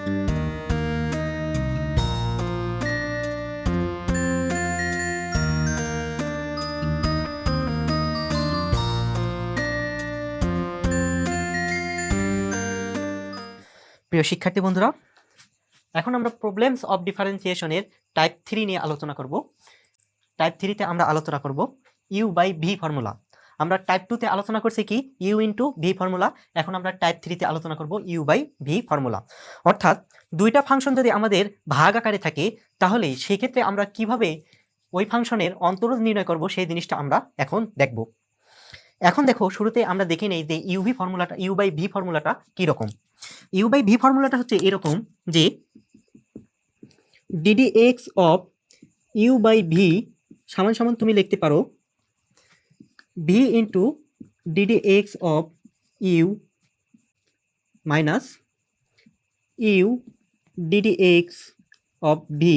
প্রিয় শিক্ষার্থী বন্ধুরা, এখন আমরা প্রবলেমস অফ ডিফারেন্সিয়েশনের টাইপ 3 নিয়ে আলোচনা করব। টাইপ 3তে আমরা আলোচনা করব ইউ বাই ভি ফর্মুলা। আমরা টাইপ 2তে আলোচনা করছি কি ইউ ইন্টু ভি ফর্মুলা, এখন আমরা টাইপ 3তে আলোচনা করব ইউ বাই ভি ফর্মুলা। অর্থাৎ দুইটা ফাংশন যদি আমাদের ভাগ আকারে থাকে তাহলে সেক্ষেত্রে আমরা কিভাবে ওই ফাংশনের অন্তরজ নির্ণয় করব সেই জিনিসটা আমরা এখন দেখব। এখন দেখো, শুরুতে আমরা দেখে নেই যে ইউ বাই ভি ফর্মুলাটা কীরকম। ইউ বাই ভি ফর্মুলাটা হচ্ছে এরকম যে d d x of u by v সমান সমান তুমি লিখতে পারো v into d d x of u minus u d d x of v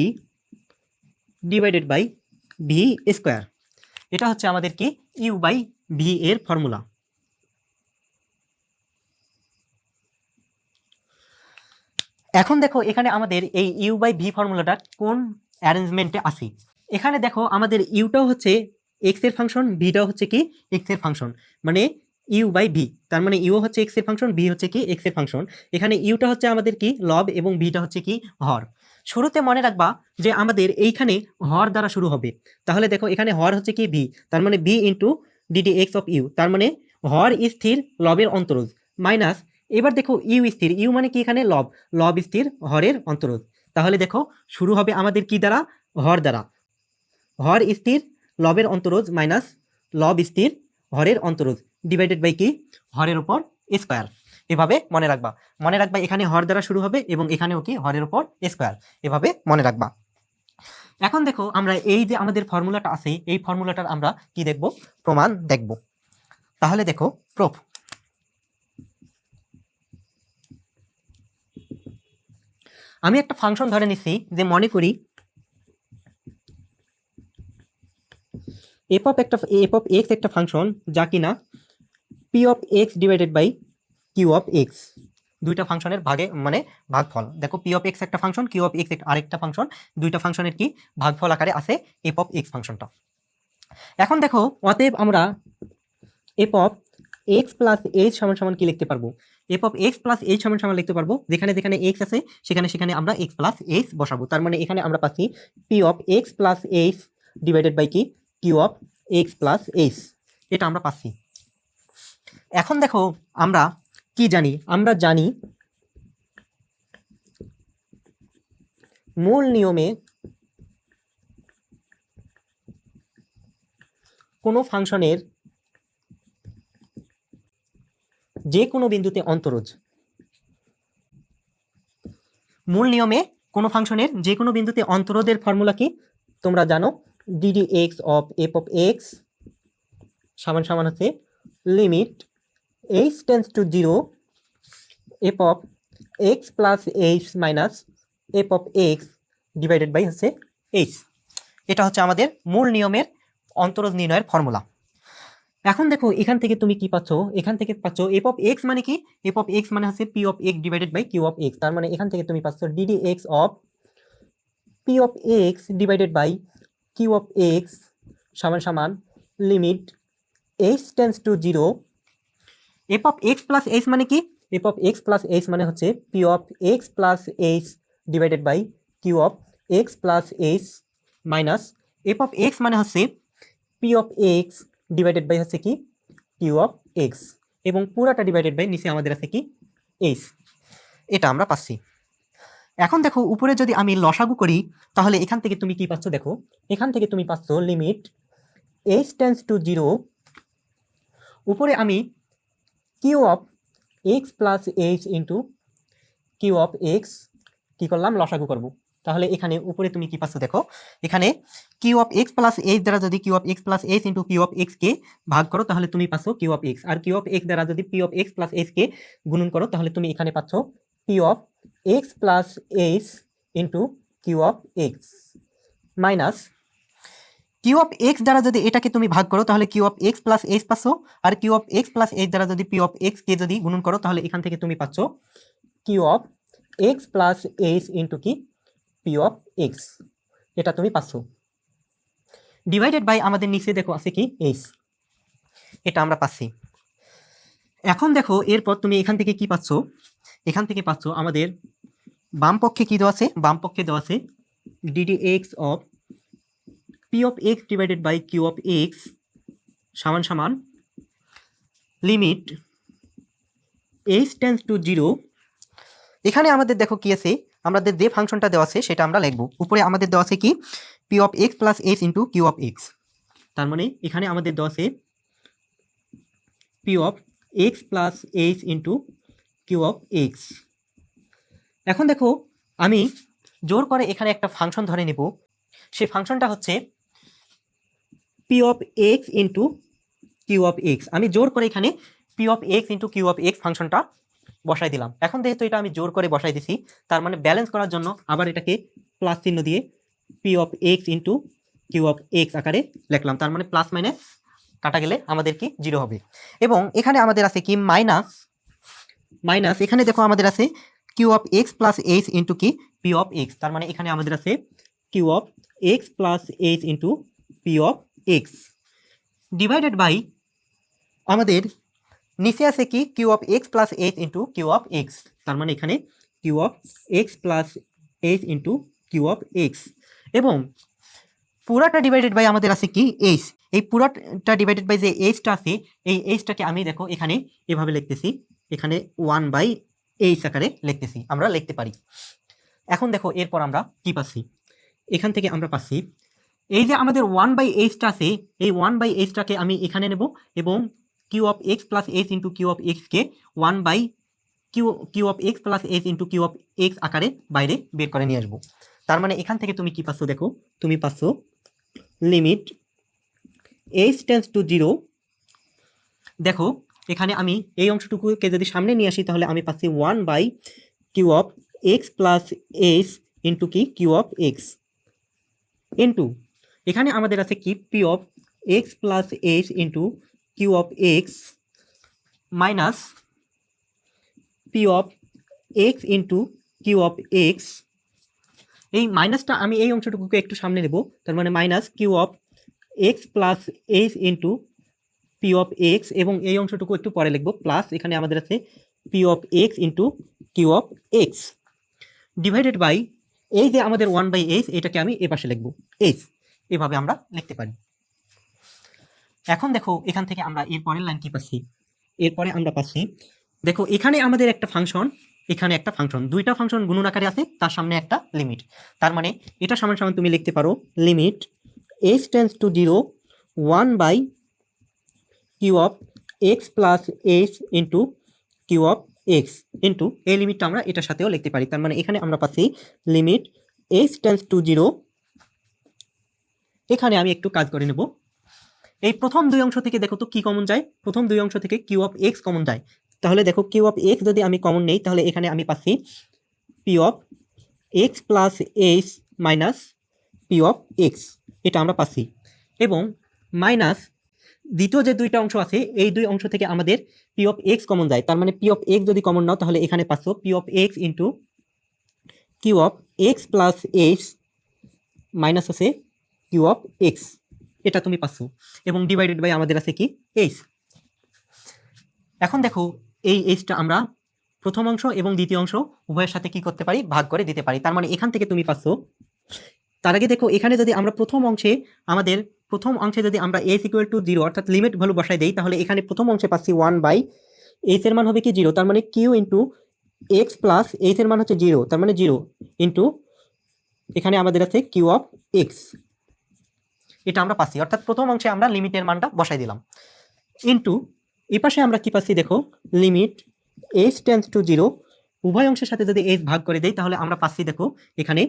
divided by v square. এটা হচ্ছে আমাদের কি ইউ বাই ভি এর ফর্মুলা। এখন দেখো এখানে আমাদের এই ইউ বাই ভি ফর্মুলাটা কোন অ্যারেঞ্জমেন্টে আছে। এখানে দেখো আমাদের ইউটাও হচ্ছে এক্স এর ফাংশন, ভিটাও হচ্ছে কি এক্স এর ফাংশন, মানে ইউ বাই ভি, তার মানে ইউ হচ্ছে এক্স এর ফাংশন, ভি হচ্ছে কি এক্স এর ফাংশন। এখানে ইউটা হচ্ছে আমাদের কি লব এবং ভিটা হচ্ছে কি হর। শুরুতে মনে রাখবা যে আমাদের এইখানে হর দ্বারা শুরু হবে, তাহলে দেখো এখানে হর হচ্ছে কি ভি, তার মানে v into d d x of u, তার মানে হর স্থির লবের অন্তরজ, মাইনাস এবার দেখো ইউ স্থির, ইউ মানে কি এখানে লব, লব স্থির হরের অন্তরজ। তাহলে দেখো শুরু হবে আমাদের কি দ্বারা, হর দ্বারা, হর স্থির লবের অন্তরজ মাইনাস লব স্থির হরের অন্তরজ ডিভাইডেড বাই কি হরের উপর স্কোয়ার। এভাবে মনে রাখবা এখানে হর দ্বারা শুরু হবে এবং এখানেও কি হরের উপর স্কোয়ার, এভাবে মনে রাখবা। এখন দেখো আমরা এই যে আমাদের ফর্মুলাটা আছে এই ফর্মুলাটার আমরা কি দেখব, প্রমাণ দেখব। তাহলে দেখো প্রুফ। আমি একটা ফাংশন ধরে নিচ্ছি যে মনে করি এফ অফ এক্স একটা ফাংশন যা কিনা p of x divided by q of x, দুইটা ফাংশনের ভাগে মানে ভাগফল। দেখো পি অফ এক্স একটা ফাংশন, কিউ অফ এক্স আরেকটা ফাংশন, দুইটা ফাংশনের কি ভাগফল আকারে আছে এফ অফ এক্স ফাংশনটা। এখন দেখো অতএব আমরা F of x plus H সমান সমান কি লিখতে পারবো, F of x plus H সমান সমান লিখতে পারবো যেখানে যেখানে এক্স আছে সেখানে আমরা এক্স প্লাস এইচ বসাবো। তার মানে এখানে আমরা পাচ্ছি P of x plus H divided by কি Q of x plus H, এটা আমরা পাচ্ছি। এখন দেখো আমরা কি জানি, আমরা জানি মূল নিয়মে কোনো ফাংশনের যে কোনো বিন্দুতে অন্তরজ, মূল নিয়মে কোনো ফাংশনের যে কোনো বিন্দুতে অন্তরজের ফর্মুলা কি তোমরা জানো, d d x of f of x সমান সমান হচ্ছে limit H tends to 0 f of x plus h minus f of x divided by হচ্ছে এইচ। এটা হচ্ছে আমাদের মূল নিয়মের অন্তরজ নির্ণয়ের ফর্মুলা। এখন দেখো এখান থেকে তুমি কি পাচ্ছ, এখান থেকে পাচ্ছ এফ অফ এক্স মানে কি, এফ অফ এক্স মানে হচ্ছে p of x divided by q of x, তার মানে এখান থেকে তুমি পাচ্ছ d d x of p of x divided by q of x সমান সমান limit H tends to 0 f of x plus h মানে কি, f of x plus h মানে হচ্ছে p of x plus H divided by q of x plus h minus f of x মানে হচ্ছে p of x divided by হচ্ছে কি Q of x, এবং পুরাটা ডিভাইডেড বাই নিচে আমাদের আছে কি এইচ, এটা আমরা পাচ্ছি। এখন দেখো উপরে যদি আমি লসাগু করি তাহলে এখান থেকে তুমি কি পাচ্ছ, দেখো এখান থেকে তুমি পাচ্ছ লিমিট এইচ টেন্স টু 0 উপরে আমি q of x plus H into Q of x কি করলাম লসাগু করব, তাহলে এখানে উপরে তুমি কি পাচ্ছ, দেখো এখানে Q of x plus H দ্বারা যদি Q of x plus H into Q of X কে ভাগ করো তাহলে তুমি পাচ্ছ কিউ অফ এক্স, আর কিউ অফ এক্স দ্বারা যদি P of x plus H কে গুণন করো তাহলে তুমি এখানে পাচ্ছ P of x plus H into Q of X minus Q of X দ্বারা যদি এটাকে তুমি ভাগ করো তাহলে Q of x plus H পাচ্ছ, আর Q of x plus H দ্বারা যদি পি অফ এক্স কে যদি গুণন করো তাহলে এখান থেকে তুমি পাচ্ছ Q of x plus H into কি পি অফ এক্স, এটা তুমি পাচ্ছ ডিভাইডেড বাই আমাদের নিচে দেখো আছে কি এইচ, এটা আমরা পাচ্ছি। এখন দেখো এরপর তুমি এখান থেকে কি পাচ্ছ, এখান থেকে পাচ্ছ আমাদের বাম পক্ষে কি দেওয়া আছে, বাম পক্ষে দেওয়া আছে d d x of p of x divided by q of x সমান সমান লিমিট এইচ টেন্স টু 0। এখানে আমাদের দেখো কি আছে, আমাদের যে ফাংশনটা দেওয়া আছে সেটা আমরা লিখব। উপরে আমাদের দেওয়া আছে কি P of x plus H into Q of x, তার মানে এখানে আমাদের দেওয়া আছে p of x plus H into Q of x. এখন দেখো আমি জোর করে এখানে একটা ফাংশন ধরে নেব, সেই ফাংশনটা হচ্ছে p of x into Q of x. আমি জোর করে এখানে p of x into Q of x ফাংশনটা বসাই দিলাম। এখন যেহেতু এটা আমি জোর করে বসাই দিছি, তার মানে ব্যালেন্স করার জন্য আবার এটাকে প্লাস চিহ্ন দিয়ে p of x into Q of x আকারে লিখলাম, তার মানে প্লাস মাইনাস কাটা গেলে আমাদের কি 0 হবে। এবং এখানে আমাদের আছে কি মাইনাস মাইনাস, এখানে দেখো আমাদের আছে q of x plus H into কি পি অফ এক্স, তার মানে এখানে আমাদের আছে q of x plus H into p of x divided by আমাদের নিচে আছে কি Q of x plus H into Q of x, তার মানে এখানে Q of x plus H into Q of x. এবং পুরাটা ডিভাইডেড বাই আমাদের আছে কি এইচ, এই পুরাটা ডিভাইডেড বাই যে এইচটা আছে এই এইচটাকে আমি দেখো এখানে এভাবে লিখতেছি, এখানে 1/এইচ আকারে লিখতেছি, আমরা লিখতে পারি। এখন দেখো এরপর আমরা কি পাচ্ছি, এখান থেকে আমরা পাচ্ছি এই যে আমাদের 1/এইচটা আছে, এই 1/এইচটাকে আমি এখানে নেব এবং Q of x plus H into Q of এক্সকে 1/কিউ of x plus H into Q of x আকারে বাইরে বের করে নিয়ে আসবো। তার মানে এখান থেকে তুমি কি পাচ্ছ, দেখো তুমি পাচ্ছ লিমিট এইচ টেন্স টু 0। দেখো এখানে আমি এই অংশটুকুকে যদি সামনে নিয়ে আসি তাহলে আমি পাচ্ছি 1/কিউ of x plus H into কি কিউ অফ এক্স ইন্টু এখানে আমাদের আছে কি P of x plus H into Q of X minus P of x into Q of x. এই মাইনাসটা আমি এই অংশটুকুকে একটু সামনে নেব, তার মানে minus Q of x plus H into p of x, এবং এই অংশটুকু একটু পরে লিখবো প্লাস এখানে আমাদের আছে p of x into Q of x divided by এই যে আমাদের 1/এইচ, এটাকে আমি এ পাশে লিখবো এইচ, এভাবে আমরা লিখতে পারি। এখন দেখো এখান থেকে আমরা এর পরের লাইন কি পাচ্ছি, এরপরে আমরা পাচ্ছি দেখো এখানে আমাদের একটা ফাংশন, এখানে একটা ফাংশন, দুইটা ফাংশন গুণন আকারে আছে, তার সামনে একটা লিমিট, তার মানে এটা সমান সমান তুমি লিখতে পারো লিমিট এইচ টেন্স টু 0 1/কিউ of x plus H into Q of x into এই লিমিটটা আমরা এটার সাথেও লিখতে পারি। তার মানে এখানে আমরা পাচ্ছি লিমিট এইচ টেন্স টু 0। এখানে আমি একটু কাজ করে নেব, এই প্রথম দুই অংশ থেকে দেখো তো কি কমন যায়, প্রথম দুই অংশ থেকে কিউ অফ এক্স কমন যায়, তাহলে দেখো কিউ অফ এক্স যদি আমি কমন নেই তাহলে এখানে আমি পাচ্ছি P of x plus h minus P of x, এটা আমরা পাচ্ছি। এবং মাইনাস দ্বিতীয় যে দুইটা অংশ আছে এই দুই অংশ থেকে আমাদের পি অফ এক্স কমন যায়, তার মানে পি অফ এক্স যদি কমন নাও তাহলে এখানে পাচ্ছ P of x into Q of x plus h minus আছে কিউ অফ এক্স, এটা তুমি পাচ্ছ। এবং ডিভাইডেড বাই আমাদের আছে কি এইচ। এখন দেখো এই এইচটা আমরা প্রথম অংশ এবং দ্বিতীয় অংশ উভয়ের সাথে কি করতে পারি, ভাগ করে দিতে পারি। তার মানে এখান থেকে তুমি পাচ্ছ, তার আগে দেখো এখানে যদি আমরা প্রথম অংশে যদি আমরা এইচ ইকুয়াল টু 0 অর্থাৎ লিমিট ভ্যালু বসাই দেই তাহলে এখানে প্রথম অংশে পাচ্ছি 1/এইচ এর মান হবে কি 0, তার মানে q into x plus h এর মান হচ্ছে 0, তার মানে 0 ইন্টু এখানে আমাদের আছে কিউ অফ এক্স, এটা আমরা পাচ্ছি। অর্থাৎ প্রথম অংশে আমরা লিমিটের মানটা বসাই দিলাম ইন্টু এই পাশে আমরা কি পাচ্ছি দেখো লিমিট এইচ টেন্স টু 0, উভয় অংশের সাথে যদি এইচ ভাগ করে দেই তাহলে আমরা পাচ্ছি দেখো এখানে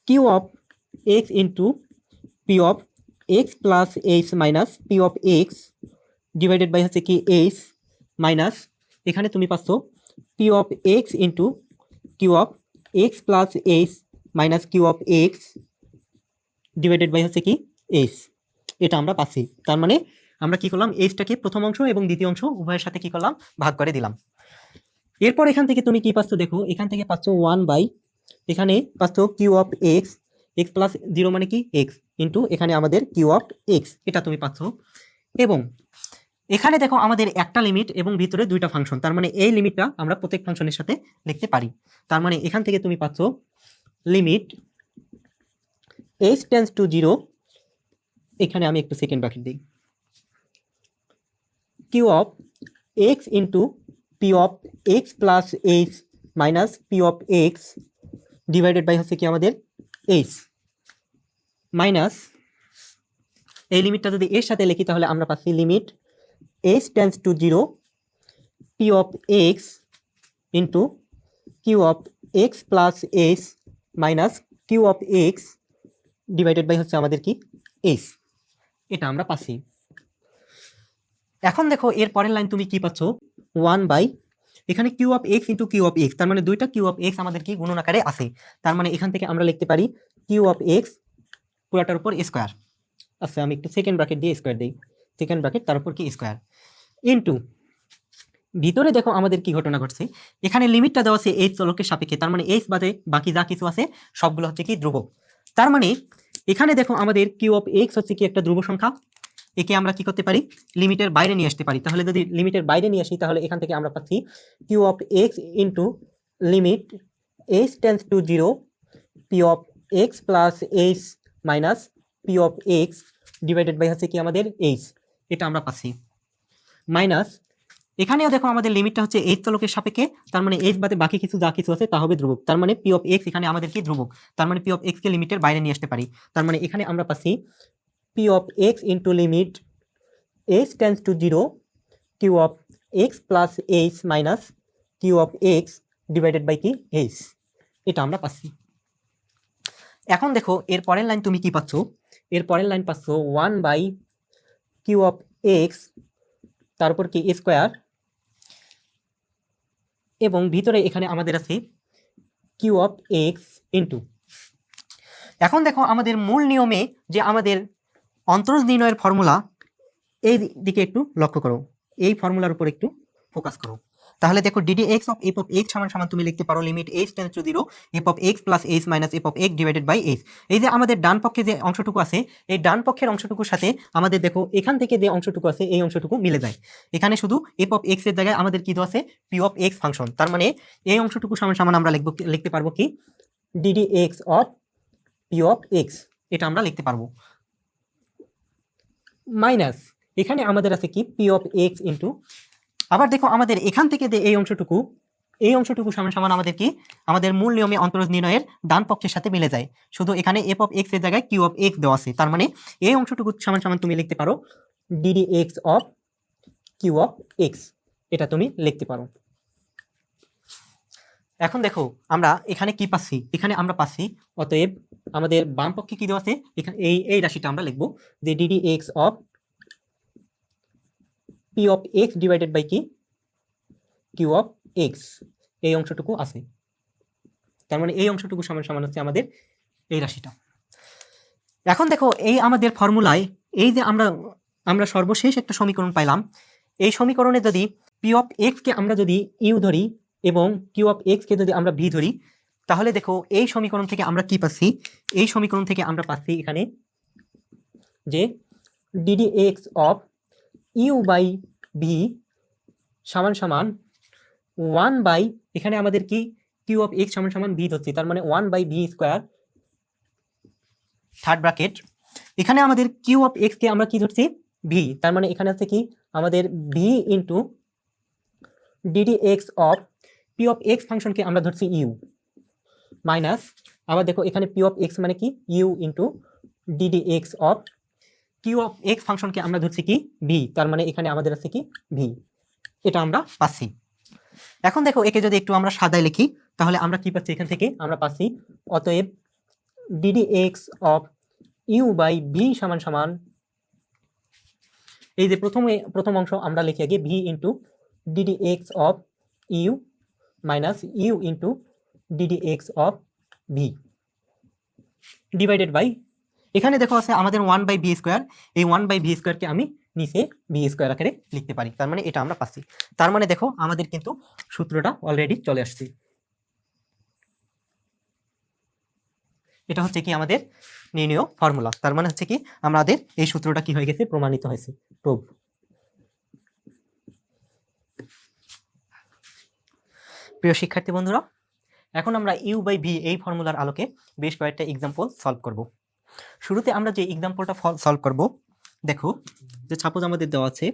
Q of x into p of x plus h minus P of x divided by হচ্ছে কি এইচ মাইনাস এখানে তুমি পাচ্ছ P of x into Q of x plus h minus Q of x divided by হচ্ছে কি h, এটা আমরা পাচ্ছি। তার মানে আমরা কি করলাম, এইচটাকে প্রথম অংশ এবং দ্বিতীয় অংশ উভয়ের সাথে কি করলাম, ভাগ করে দিলাম। এরপর এখান থেকে তুমি কি পাচ্ছ দেখো, এখান থেকে পাচ্ছ 1 বাই, এখানে পাচ্ছ Q of x, x plus zero মানে কি এক্স, ইন্টু এখানে আমাদের কিউ অফ এক্স, এটা তুমি পাচ্ছ। এবং এখানে দেখো আমাদের একটা লিমিট এবং ভিতরে দুইটা ফাংশন, তার মানে এই লিমিটটা আমরা প্রত্যেক ফাংশনের সাথে লিখতে পারি। তার মানে এখান থেকে তুমি পাচ্ছ লিমিট h টেন্ডস টু 0, এখানে আমি একটু সেকেন্ড ব্র্যাকেট দিই, q of x into p of x plus h minus P of x divided by হচ্ছে কি আমাদের এইচ, মাইনাস এই লিমিটটা যদি এর সাথে লিখি তাহলে আমরা পাচ্ছি limit h tends to 0 p of x into Q of x plus h minus Q of x divided by হচ্ছে আমাদের কি এইচ, এটা আমরা পাচ্ছি। এখন দেখো এর পরের লাইন তুমি কি পাচ্ছ, 1 বাই, এখানে Q of x into Q of x, তার মানে দুইটা কিউ অফ এক্স আমাদের কি গুণন আকারে আছে, তার মানে এখান থেকে আমরা লিখতে পারি কিউ অফ এক্স পুরাটার উপর স্কোয়ার, আচ্ছা আমি একটু সেকেন্ড ব্র্যাকেট দিয়ে স্কোয়ার দিই, সেকেন্ড ব্র্যাকেট তার উপর কি স্কোয়ার, ইন্টু ভিতরে দেখো আমাদের কি ঘটনা ঘটছে, এখানে লিমিটটা দেওয়া আছে এইচ চলকের সাপেক্ষে, তার মানে এইচ বাদে বাকি যা কিছু আছে সবগুলো হচ্ছে কি ধ্রুবক। তার মানে এখানে দেখো আমাদের কিউ অফ এক্স হচ্ছে কি একটা ধ্রুব সংখ্যা, একে আমরা কি করতে পারি লিমিটের বাইরে নিয়ে আসতে পারি, তাহলে যদি লিমিটের বাইরে নিয়ে আসি তাহলে এখান থেকে আমরা পাচ্ছি q of x into limit h tends to 0 p of x plus h minus P of x divided by হচ্ছে কি আমাদের এইচ, এটা আমরা পাচ্ছি। মাইনাস এখানেও দেখো আমাদের লিমিটটা হচ্ছে এইচ চলকের সাপেক্ষে, তার মানে এইচ বাদে বাকি কিছু যা কিছু আছে তা হবে ধ্রুবক, তার মানে পি অফ এক্স এখানে আমাদের কি ধ্রুবক, তার মানে পি অফ এক্স কে লিমিটের বাইরে নিয়ে আসতে পারি, তার মানে এখানে আমরা পাচ্ছি P of x into limit h tends to 0 q of x plus h minus Q of x divided by কি এইচ, এটা আমরা পাচ্ছি। এখন দেখো এর পরের লাইন তুমি কি পাচ্ছ, এর পরের লাইন পাচ্ছ 1 বাই কিউ অফ এক্স তারপর কি স্কোয়ার, এবং ভিতরে এখানে আমাদের আছে কিউ অফ এক্স ইন্টু, এখন দেখো আমাদের মূল নিয়মে যে আমাদের অন্তরজ নির্ণয়ের ফর্মুলা, এই দিকে একটু লক্ষ্য করো, এই ফর্মুলার উপর একটু ফোকাস করো, তাহলে দেখো d d x of f of x সমান সমান তুমি লিখতে পারো limit h tends to 0 f of x plus h minus f of x divided by h. এই যে আমাদের ডান পক্ষে যে অংশটুকু আছে, এই ডান পক্ষের অংশটুকুর সাথে আমাদের দেখো এখান থেকে যে অংশটুকু আছে এই অংশটুকু মিলে যায়, এখানে শুধু এফ অফ এক্স এর জায়গায় আমাদের কি দেওয়া আছে পি অফ এক্স ফাংশন, তার মানে এই অংশটুকু সমান সমান আমরা লিখতে পারবো কি DD x of p of x, এটা আমরা লিখতে পারবো। মাইনাস এখানে আমাদের আছে কি পি অফ এক্স ইন্টু, আবার দেখো আমাদের এখান থেকে যে এই অংশটুকু সমান সমান আমাদের কি আমাদের মূল নিয়মে অন্তরজ নির্ণয়ের ডান পক্ষের সাথে মিলে যায়, শুধু এখানে এফ অফ এক্স এর জায়গায় কিউ অফ এক্স দেওয়া আছে, তার মানে এই অংশটুকু সমান সমান তুমি লিখতে পারো d d x of q of x, এটা তুমি লিখতে পারো। এখন দেখো আমরা এখানে কি পাচ্ছি, এখানে আমরা পাচ্ছি অতএব আমাদের বাম পক্ষে কি দেওয়া আছে, এখানে এই রাশিটা আমরা লিখবো যে d d x of p of x divided by কি কিউ অফ এক্স, এই অংশটুকু আছে, তার মানে এই অংশটুকু সমান সমান হচ্ছে আমাদের এই রাশিটা। এখন দেখো এই আমাদের ফর্মুলায় এই যে আমরা সর্বশেষ একটা সমীকরণ পাইলাম, এই সমীকরণে যদি পি অফ এক্স কে আমরা যদি ইউ ধরি এবং কিউ অফ এক্স কে যদি আমরা ভি ধরি, তাহলে দেখো এই সমীকরণ থেকে আমরা কি পাচ্ছি, এই সমীকরণ থেকে আমরা পাচ্ছি এখানে যে d d x of u by v সমান সমান 1 বাই, এখানে আমাদের কি কিউ অফ এক্স সমান সমান ভি ধরছি, তার মানে 1 by v square third bracket, এখানে আমাদের কিউ অফ এক্স কে আমরা কি ধরছি ভি, তার মানে এখানে আছে কি আমাদের V into d d x of p of x ফাংশনকে আমরা ধরছি ইউ, মাইনাস আবার দেখো এখানে পি অফ এক্স মানে কি u into d d x of q of x ফাংশনকে আমরা ধরছি কি ভি, তার মানে এখানে আমাদের আছে কি ভি, এটা আমরা পাচ্ছি। এখন দেখো একে যদি একটু আমরা সাদায় লিখি তাহলে আমরা কি পাচ্ছি, এখান থেকে আমরা পাচ্ছি অতএব d d x of u by v সমান সমান, এই যে প্রথম অংশ আমরা লিখি আগে v into d d x of u minus u into d d x of v divided by, এখানে দেখো আছে আমাদের 1 বাই ভি স্কোয়ার, এই 1 বাই ভি স্কোয়ারকে আমি নিচে বি স্কোয়ার আকারে লিখতে পারি, তার মানে এটা আমরা পাচ্ছি। তার মানে দেখো আমাদের কিন্তু সূত্রটা অলরেডি চলে আসছে। এটা হচ্ছে কি আমাদের নির্ণয় ফর্মুলা, তার মানে হচ্ছে কি আমাদের এই সূত্রটা কি হয়ে গেছে, প্রমাণিত হয়েছে, প্রুভ। প্রিয় শিক্ষার্থী বন্ধুরা, এখন আমরা ইউ বাই ভি এই ফর্মুলার আলোকে বেশ কয়েকটা এক্সাম্পল সলভ করব। শুরুতে আমরা যে এক্সাম্পলটা সলভ করব, দেখো যে সাপোজ আমাদের দেওয়া আছে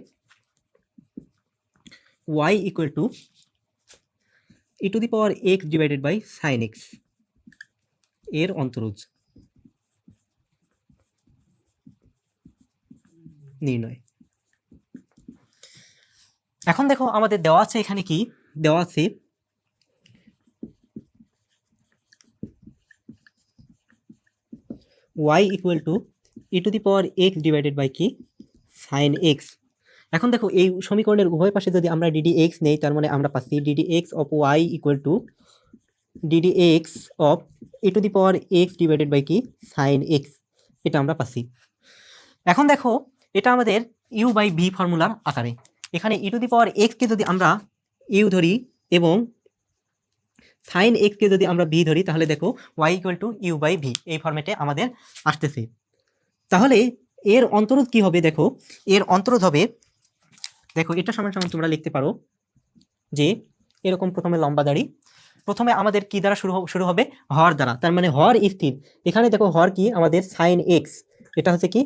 y equal to e to the power x divided by sine x এর অন্তরজ নির্ণয়। এখন দেখো আমাদের দেওয়া আছে, এখানে কি দেওয়া আছে, y equal to e to the power x divided by কি সাইন x। এখন দেখো এই সমীকরণের উভয় পাশে যদি আমরা ডিডি এক্স নেই, তার মানে আমরা পাচ্ছি d d x of y equal to d d x of e to the power x divided by কি সাইন x, এটা আমরা পাচ্ছি। এখন দেখো এটা আমাদের ইউ বাই ভি ফর্মুলার আকারে। এখানে e to the power x কে যদি আমরা ইউ ধরি এবং সাইন x কে যদি আমরা ভি ধরি, তাহলে দেখো y equal to u by v এই ফর্মেটে আমাদের আসতেছে। তাহলে এর অন্তরোধ কি হবে, দেখো এর অন্তরোধ হবে, দেখো এটা সমান সমান তোমরা লিখতে পারো যে এরকম প্রথমে লম্বা দাড়ি, প্রথমে আমাদের কি দ্বারা শুরু হবে, হর দ্বারা, তার মানে হর স্থির। এখানে দেখো হর কি আমাদের সাইন এক্স, এটা হচ্ছে কি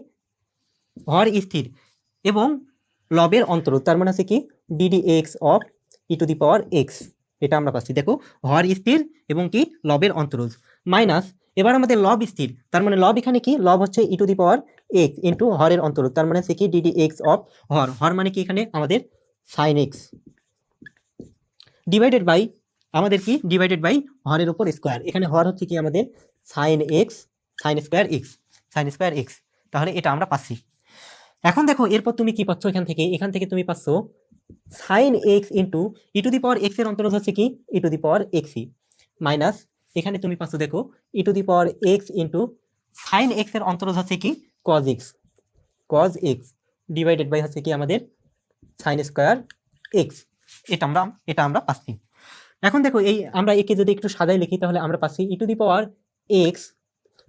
হর স্থির এবং লবের অন্তরোধ, তার মানে হচ্ছে কি DD x of e to the power x, এটা আমরা পাচ্ছি। দেখো হর স্থির এবং কি লবের অন্তরোধ মাইনাস, এবার আমাদের লব স্থির, তার মানে লব এখানে কি লব হচ্ছে ই to the power x into হরের অন্তরোধ, তার মানে হচ্ছে কি ডিডি এক্স অফ হর, হর মানে কি এখানে আমাদের সাইন এক্স ডিভাইডেড বাই আমাদের কি ডিভাইডেড বাই হরের উপর স্কোয়ার, এখানে হর হচ্ছে কি আমাদের sine x sine square x, sine square x, তাহলে এটা আমরা পাচ্ছি। এখন দেখো এরপর তুমি কি পাচ্ছ, এখান থেকে তুমি পাচ্ছ sine x into e to the power x এর অন্তরোধ হচ্ছে কি e to the power এক্সই minus, এখানে তুমি পাচ্ছ দেখো ই to the power x into sine x এর অন্তরোধ হচ্ছে কি কজ এক্স ডিভাইডেড বাই হচ্ছে কি আমাদের সাইন স্কোয়ার এক্স, এটা আমরা পাচ্ছি। এখন দেখো এই আমরা একে যদি একটু সাজাই লিখি, তাহলে আমরা পাচ্ছি ই টু দি পাওয়ার এক্স,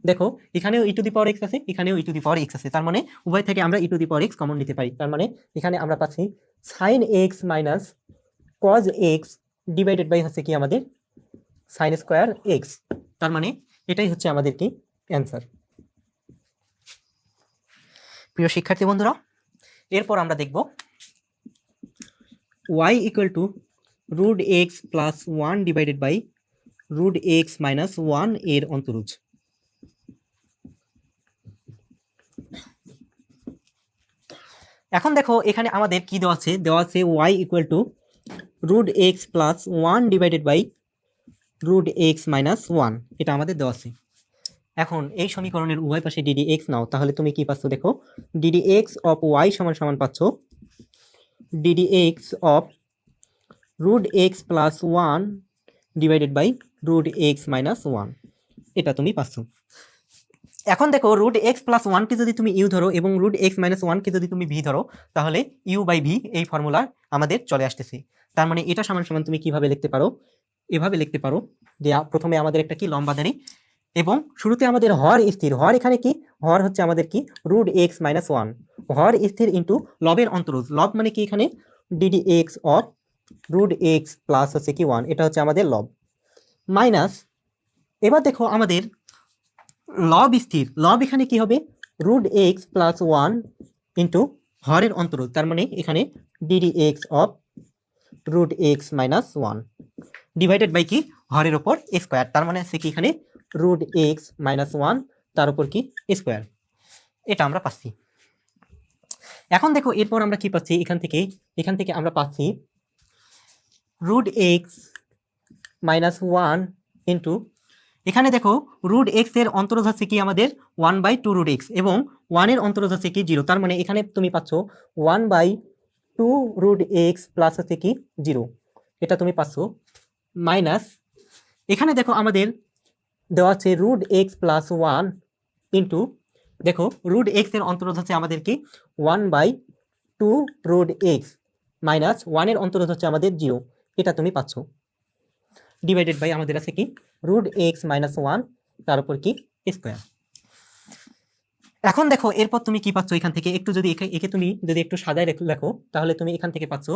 দেখো এখানেও ই টু দি পাওয়ার এক্স আছে, এখানেও ই টু দি পাওয়ার এক্স আছে, তার মানে উভয় থেকে আমরা E to the power X common নিতে পারি, তার মানে এখানে আমরা পাচ্ছি sine X minus cos X divided by হচ্ছে কি আমাদের সাইন স্কোয়ার এক্স, তার মানে এটাই হচ্ছে আমাদের কি অ্যান্সার। প্রিয় শিক্ষার্থী বন্ধুরা, এরপর আমরা দেখব y equal to root x plus one divided by root x minus one এর অন্তরজ। এখন দেখো এখানে আমাদের কি দেওয়া আছে y equal to root x plus one divided by root x minus one, এটা আমাদের দেওয়া আছে। এখন এই সমীকরণের উভয় পাশে ডিডি এক্স নাও, তাহলে তুমি কি পাচ্ছ, দেখো ডিডি এক্স অফ ওয়াই সমান সমান পাচ্ছ d d x of root x plus one divided by root x minus one, এটা তুমি পাচ্ছ। এখন দেখো রুট এক্স প্লাস ওয়ানকে যদি তুমি ইউ ধরো এবং রুট এক্স মাইনাস ওয়ানকে যদি তুমি ভি ধরো, তাহলে ইউ বাই ভি এই ফর্মুলা আমাদের চলে আসতেছে। তার মানে এটা সমান সমান তুমি কিভাবে লিখতে পারো, এভাবে লিখতে পারো যে প্রথমে আমাদের একটা কি লম্বা দাঁড়ি এবং শুরুতে আমাদের হর স্থির, হর এখানে কি হর হচ্ছে আমাদের কি রুট এক্স মাইনাস ওয়ান, হর স্থির ইন্টু লবের অন্তরোধ, লব মানে কি এখানে d d x of root x plus হচ্ছে কি ওয়ান, এটা হচ্ছে আমাদের লব মাইনাস, এবার দেখো আমাদের লব স্থির, লব এখানে কি হবে root x plus one into হরের অন্তরোধ, তার মানে এখানে d d x of root x minus one divided by কি হরের ওপর স্কোয়ার, তার মানে হচ্ছে কি এখানে রুট এক্স মাইনাস ওয়ান তার উপর কি স্কোয়ার, এটা আমরা পাচ্ছি। এখন দেখো এরপর আমরা কি পাচ্ছি, এখান থেকে আমরা পাচ্ছি root x minus one into, এখানে দেখো রুট এক্স এর অন্তরোধ হচ্ছে কি আমাদের one by two root x এবং ওয়ানের অন্তরোধ হচ্ছে কি জিরো, তার মানে এখানে তুমি পাচ্ছ one by two root x plus হচ্ছে কি জিরো, এটা তুমি পাচ্ছ মাইনাস, এখানে দেখো আমাদের দেওয়া আছে root x plus one into, দেখো রুট এক্স এর অন্তরোধ হচ্ছে আমাদের কি one by two root x minus 1 অন্তরোধ হচ্ছে আমাদের 0, এটা তুমি পাচ্ছ, ডিভাইডেড বাই আমাদের আছে কি রুট এক্স মাইনাস 1 তার উপর কি স্কোয়ার। এখন দেখো এরপর তুমি কি পাচ্ছ এখান থেকে, একটু যদি একে তুমি যদি একটু সাদায় লেখো তাহলে তুমি এখান থেকে পাচ্ছ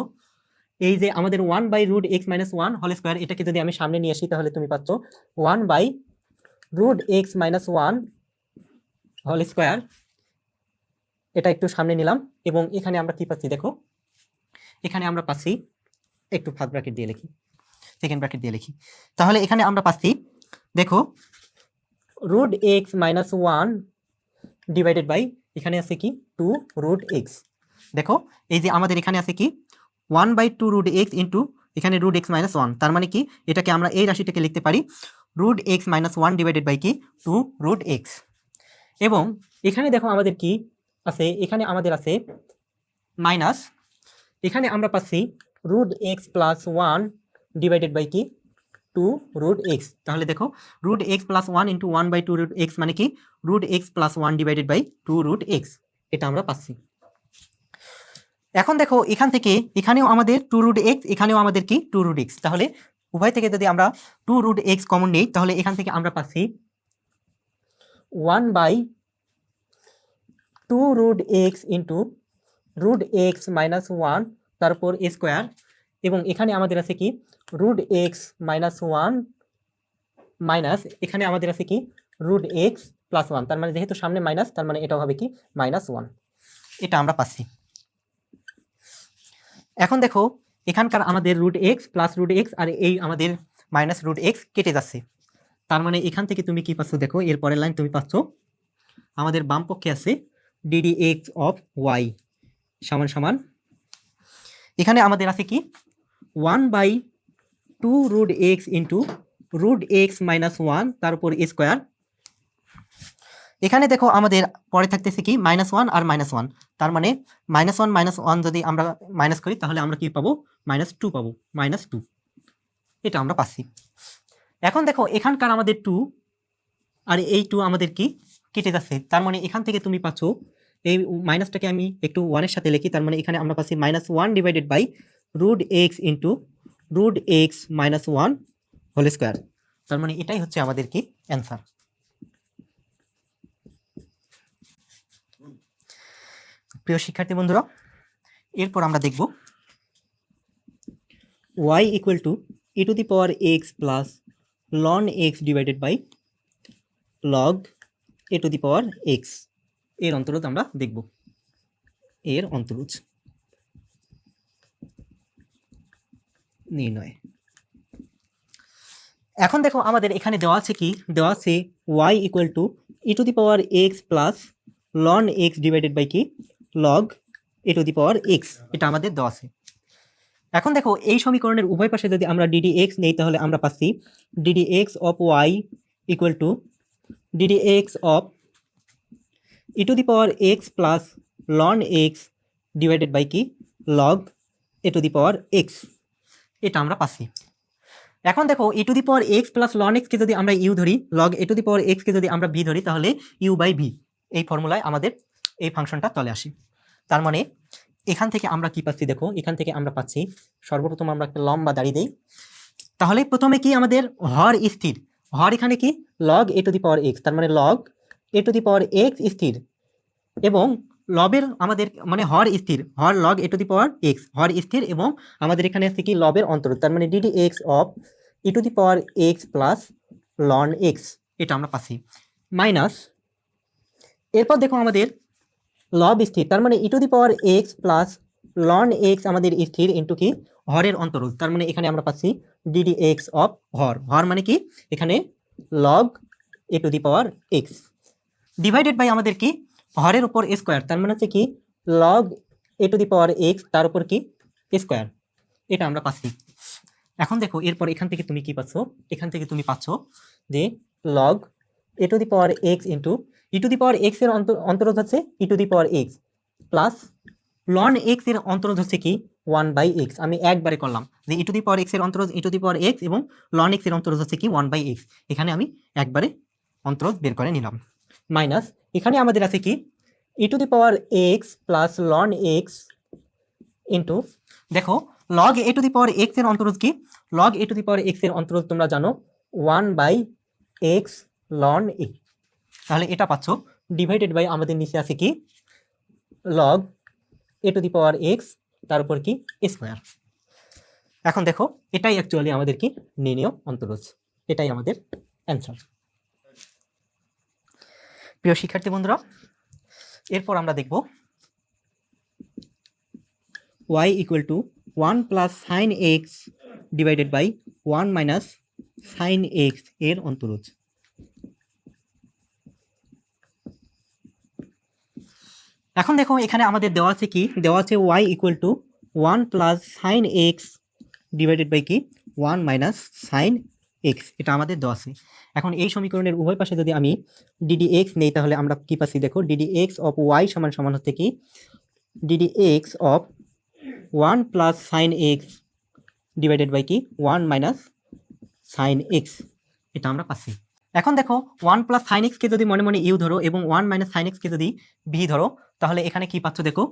এই যে আমাদের 1 by root x minus 1 whole square, এটাকে যদি আমি সামনে নিয়ে আসি তাহলে তুমি পাচ্ছ 1 by root x minus 1 whole square, এটা একটু সামনে নিলাম। এবং এখানে আমরা কি পাচ্ছি দেখো, এখানে আমরা পাচ্ছি, একটু ফার্স্ট ব্র্যাকেট দিয়ে লিখি, সেকেন্ড ব্র্যাকেট দিয়ে লিখি, তাহলে এখানে আমরা পাচ্ছি দেখো root x minus 1 divided by এখানে আছে কি 2 রুট এক্স। দেখো এই যে আমাদের এখানে আছে কি 1 বাই 2 রুট এক্স ইন্টু এখানে রুট এক্স মাইনাস 1, তার মানে কি এটাকে আমরা এই রাশিটাকে লিখতে পারি root x minus 1 divided by কি 2 রুট এক্স। এবং এখানে দেখো আমাদের কি আছে, এখানে আমাদের আছে মাইনাস, এখানে আমরা পাচ্ছি root x plus 1 divided by কি 2 রুট এক্স। তাহলে দেখো root x plus 1 into 1 by 2 root x মানে কি root x plus 1 divided by 2 root x, এটা আমরা পাচ্ছি। এখন দেখো এখান থেকে এখানেও আমাদের 2 রুট এক্স, এখানেও আমাদের কি 2 রুট এক্স, তাহলে উভয় থেকে যদি আমরা 2 রুট এক্স কমন নিই তাহলে এখান থেকে আমরা পাচ্ছি 1 by 2 root x into root x minus 1 তারপর স্কোয়ার। এবং এখানে আমাদের আছে কি রুট এক্স মাইনাস 1 মাইনাস এখানে আমাদের আছে কি রুট এক্স প্লাস 1, তার মানে যেহেতু সামনে মাইনাস তার মানে এটাও হবে কি মাইনাস 1, এটা আমরা পাচ্ছি। এখন দেখো এখানকার আমাদের root x plus root X আর এই আমাদের মাইনাস রুট এক্স কেটে যাচ্ছে, তার মানে এখান থেকে তুমি কি পাচ্ছ দেখো, এর পরের লাইন তুমি পাচ্ছ আমাদের বাম পক্ষে আছে ডিডি এক্স অফ ওয়াই সমান সমান এখানে আমাদের আছে কি 1 by 2 root x into root x minus 1 তার উপর স্কোয়ার। এখানে দেখো আমাদের পরে থাকতেছে কি -1 আর -1, তার মানে -1 যদি আমরা মাইনাস করি তাহলে আমরা কি পাবো -2 পাবো, -2, এটা আমরা পাচ্ছি। এখন দেখো এখানকার আমাদের 2 আর এই 2 আমাদের কি কেটে যাচ্ছে, তার মানে এখান থেকে তুমি পাচ্ছ এই মাইনাসটাকে আমি একটু 1 এর সাথে লিখি, তার মানে এখানে আমরা পাচ্ছি -1 divided by root x into root x minus 1 whole square, তার মানে এটাই হচ্ছে আমাদের কি অ্যান্সার। প্রিয় শিক্ষার্থী বন্ধুরা, এরপর আমরা দেখব y equal to e to the power x plus ln x divided by log a to the power x, এর অন্তরোধ আমরা দেখব, এর অন্তরোধ নির্ণয়। এখন দেখো আমাদের এখানে দেওয়া আছে কি, দেওয়া আছে y equal to e to the power x plus ln x divided by কি log a to the power x, এটা আমাদের দেওয়া আছে। এখন দেখো এই সমীকরণের উভয় পাশে যদি আমরা ডিডি এক্স নেই তাহলে আমরা পাচ্ছি d d x of y equal to d d x of e to the power x plus ln x divided by কি log a to the power x, এটা আমরা পাচ্ছি। এখন দেখো ই to the power x plus ln এক্সকে যদি আমরা you ধরি, লগ এ টু দি পাওয়ার এক্সকে যদি আমরা ভি ধরি তাহলে ইউ বাই ভি, এই ফর্মুলায় আমাদের এই ফাংশনটা চলে আসে। তার মানে এখান থেকে আমরা কি পাচ্ছি দেখো, এখান থেকে আমরা পাচ্ছি সর্বপ্রথম আমরা একটা লম্বা দাঁড়িয়ে দেই, তাহলে প্রথমে কি আমাদের হর স্থির, হর এখানে কি log a to the power x, তার মানে log a to the power x স্থির, এবং লবের আমাদের মানে হর স্থির, হর log a to the power x হর স্থির, এবং আমাদের এখানে আছে কি লবের অন্তরোধ, তার মানে DD x of e to the power x plus ln x, এটা আমরা পাচ্ছি মাইনাস। এরপর দেখো আমাদের লব স্থির, তার মানে e to the power x plus ln x আমাদের স্থির ইন্টু কি হরের অন্তরোধ, তার মানে এখানে আমরা পাচ্ছি ডিডি এক্স অফ হর, হর মানে কি এখানে log a to the power x divided by আমাদের কি হরের উপর স্কোয়ার, তার মানে হচ্ছে কি log a to the power x তার উপর কি স্কোয়ার, এটা আমরা পাচ্ছি। এখন দেখো এরপর এখান থেকে তুমি কি পাচ্ছ, এখান থেকে তুমি পাচ্ছ যে log a to the power x into e to the power x এর অন্তরোধ হচ্ছে ই to the power x plus ln x এর অন্তরোধ হচ্ছে কি 1 বাই এক্স, আমি একবারে করলাম যে ই টু দি পাওয়ার এক্স এর অন্তরোধ ই টু দি পাওয়ার এক্স এবং লন এক্স এর অন্তরোধ হচ্ছে কি 1 বাই এক্স, এখানে আমি একবারে অন্তরোধ বের করে নিলাম মাইনাস। এখানে আমাদের আছে কি e to the power x plus ln x into দেখো log a to the power x এর অন্তরজ কি, log a to the power x এর অন্তরজ তোমরা জানো 1/x ln a। তাহলে এটা পাচ্ছ ডিভাইডেড বাই আমাদের নিচে আছে কি log a to the power x, তার উপর কি স্কোয়ার। এখন দেখো এটাই অ্যাকচুয়ালি আমাদের কি নির্ণেয় অন্তরজ, এটাই আমাদের অ্যান্সার। প্রিয় শিক্ষার্থী বন্ধুরা, এরপর আমরা দেখব y equal to 1 plus sine x divided by 1 minus sine x এর অন্তরজ। এখন দেখো এখানে আমাদের দেওয়া আছে কি, দেওয়া আছে y equal to 1 plus sine x divided by কি 1 মাইনাস সাইন এক্স, এটা আমাদের দেওয়া আছে। এখন এই সমীকরণের উভয় পাশে যদি আমি ডিডি এক্স নেই তাহলে আমরা কি পাচ্ছি দেখো, ডিডি এক্স অফ ওয়াই সমান সমান হচ্ছে কি DD x of 1 plus sine x divided by কি 1 মাইনাস সাইন এক্স, এটা আমরা পাচ্ছি। এখন দেখো 1 প্লাস সাইন এক্সকে যদি মনে মনে ইউ ধরো এবং 1 মাইনাস সাইন এক্সকে যদি ভি ধরো, তাহলে এখানে কি পাচ্ছ দেখো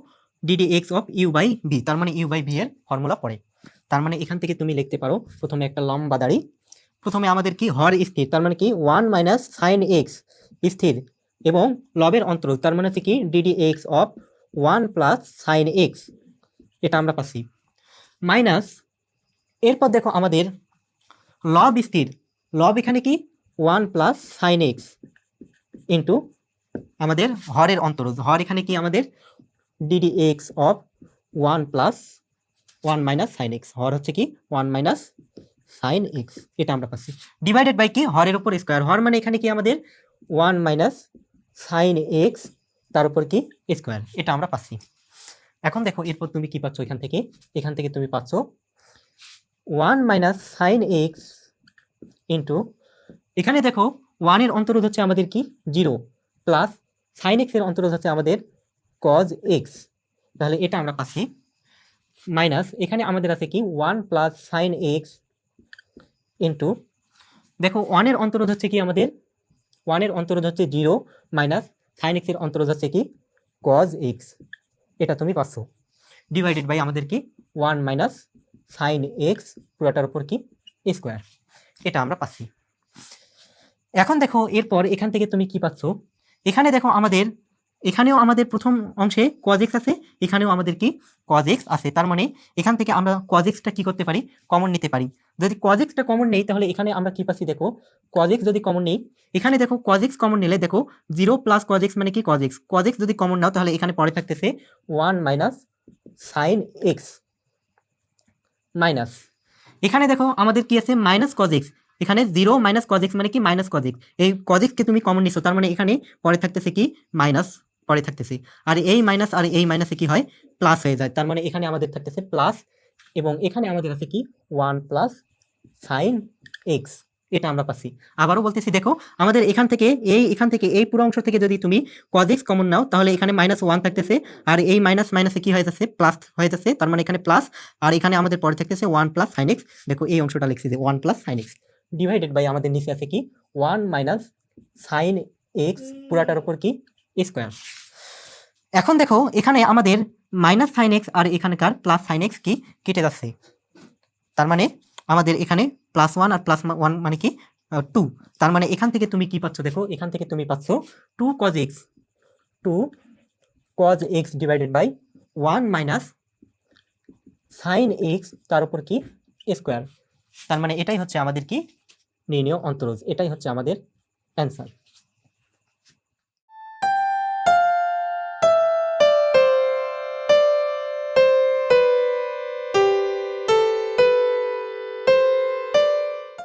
d d x of u by v, তার মানে ইউ বাই ভি এর ফর্মুলা পড়ে। তার মানে এখান থেকে তুমি লিখতে পারো প্রথমে একটা লম্বা দাড়ি, প্রথমে আমাদের কি হর স্থির, তার মানে কি 1 মাইনাস সাইন এক্স স্থির এবং লবের অন্তরজ, তার মানে হচ্ছে কি DD x of 1 plus sine x, এটা আমরা পাচ্ছি। মাইনাস এরপর দেখো আমাদের লব স্থির, লব এখানে কি 1 প্লাস সাইন এক্স ইন্টু আমাদের হরের অন্তরজ, হর এখানে কি আমাদের d d x of 1 plus 1 minus sine x, হর হচ্ছে কি 1 মাইনাস সাইন এক্স, এটা আমরা পাচ্ছি। ডিভাইডেড বাই কি হরের উপর স্কোয়ার, হর মানে এখানে কি আমাদের 1 মাইনাস সাইন এক্স তার উপর কি স্কোয়ার, এটা আমরা পাচ্ছি। এখন দেখো এরপর তুমি কি পাচ্ছ এখান থেকে, এখান থেকে তুমি পাচ্ছ 1 মাইনাস সাইন এক্স ইন্টু এখানে দেখো 1 এর অন্তরজ হচ্ছে আমাদের কি 0 প্লাস সাইন এক্স এর অন্তরজ হচ্ছে আমাদের কজ এক্স, তাহলে এটা আমরা পাচ্ছি। মাইনাস এখানে আমাদের আছে কি 1 প্লাস সাইন এক্স ইন্টু দেখো 1 এর অন্তরজ হচ্ছে কি আমাদের 1 এর অন্তরজ হচ্ছে 0 মাইনাস সাইন এক্স এর অন্তরজ হচ্ছে কি কজ এক্স, এটা তুমি পাচ্ছ। ডিভাইডেড বাই আমাদের কি 1 মাইনাস সাইন এক্স পুরোটার উপর কি স্কোয়ার, এটা আমরা পাচ্ছি। এখন দেখো এরপর এখান থেকে তুমি কি পাচ্ছ, এখানে দেখো আমাদের এখানেও আমাদের প্রথম অংশে cos x আছে, এখানেও আমাদের কি cos x আছে, তার মানে এখান থেকে আমরা cos x-টা কি করতে পারি, কমন নিতে পারি। যদি cos x-টা কমন নেই তাহলে এখানে আমরা কি পাচ্ছি দেখো, cos x যদি কমন নেই, এখানে দেখো cos x কমন নিলে দেখো 0 প্লাস cos x মানে কি cos x, cos x যদি কমন নাও তাহলে এখানে পরে থাকতেছে 1 মাইনাস সাইন x মাইনাস এখানে দেখো আমাদের কি আছে মাইনাস cos x, এখানে 0 মাইনাস cos x মানে কি মাইনাস cos x, এই cos x কে তুমি কমন নিছো তার মানে এখানে পরে থাকতেছে কি মাইনাস পরে থাকতেছে, আর এই মাইনাস আর এই মাইনাসে কি হয় প্লাস হয়ে যায়, তার মানে এখানে আমাদের থাকতেছে প্লাস এবং এখানে আমাদের আছে কি 1 প্লাস সাইন এক্স, এটা আমরা পাচ্ছি। আবারও বলতেছি দেখো আমাদের এখান থেকে এই পুরো অংশ থেকে যদি তুমি cos x কমন নাও তাহলে এখানে -1 থাকতেছে, আর এই মাইনাস মাইনাসে কি হয়ে যাচ্ছে প্লাস হয়ে যাচ্ছে, তার মানে এখানে প্লাস, আর এখানে আমাদের পরে থাকতেছে 1 প্লাস সাইন এক্স, দেখো এই অংশটা লিখছি যে 1 plus sine x divided by আমাদের নিচে আছে কি 1 মাইনাস সাইন এক্স পুরাটার উপর কি স্কোয়ার। এখন দেখো এখানে আমাদের মাইনাস সাইন এক্স আর এখানকার প্লাস সাইন এক্স কি কেটে যাচ্ছে, তার মানে আমাদের এখানে +1 আর +1 মানে কি 2, তার মানে এখান থেকে তুমি কি পাচ্ছ দেখো, এখান থেকে তুমি পাচ্ছ 2 cos x divided by 1 minus sine x তার উপর কি স্কোয়ার, তার মানে এটাই হচ্ছে আমাদের কি নির্ণেয় অন্তরজ, এটাই হচ্ছে আমাদের অ্যান্সার।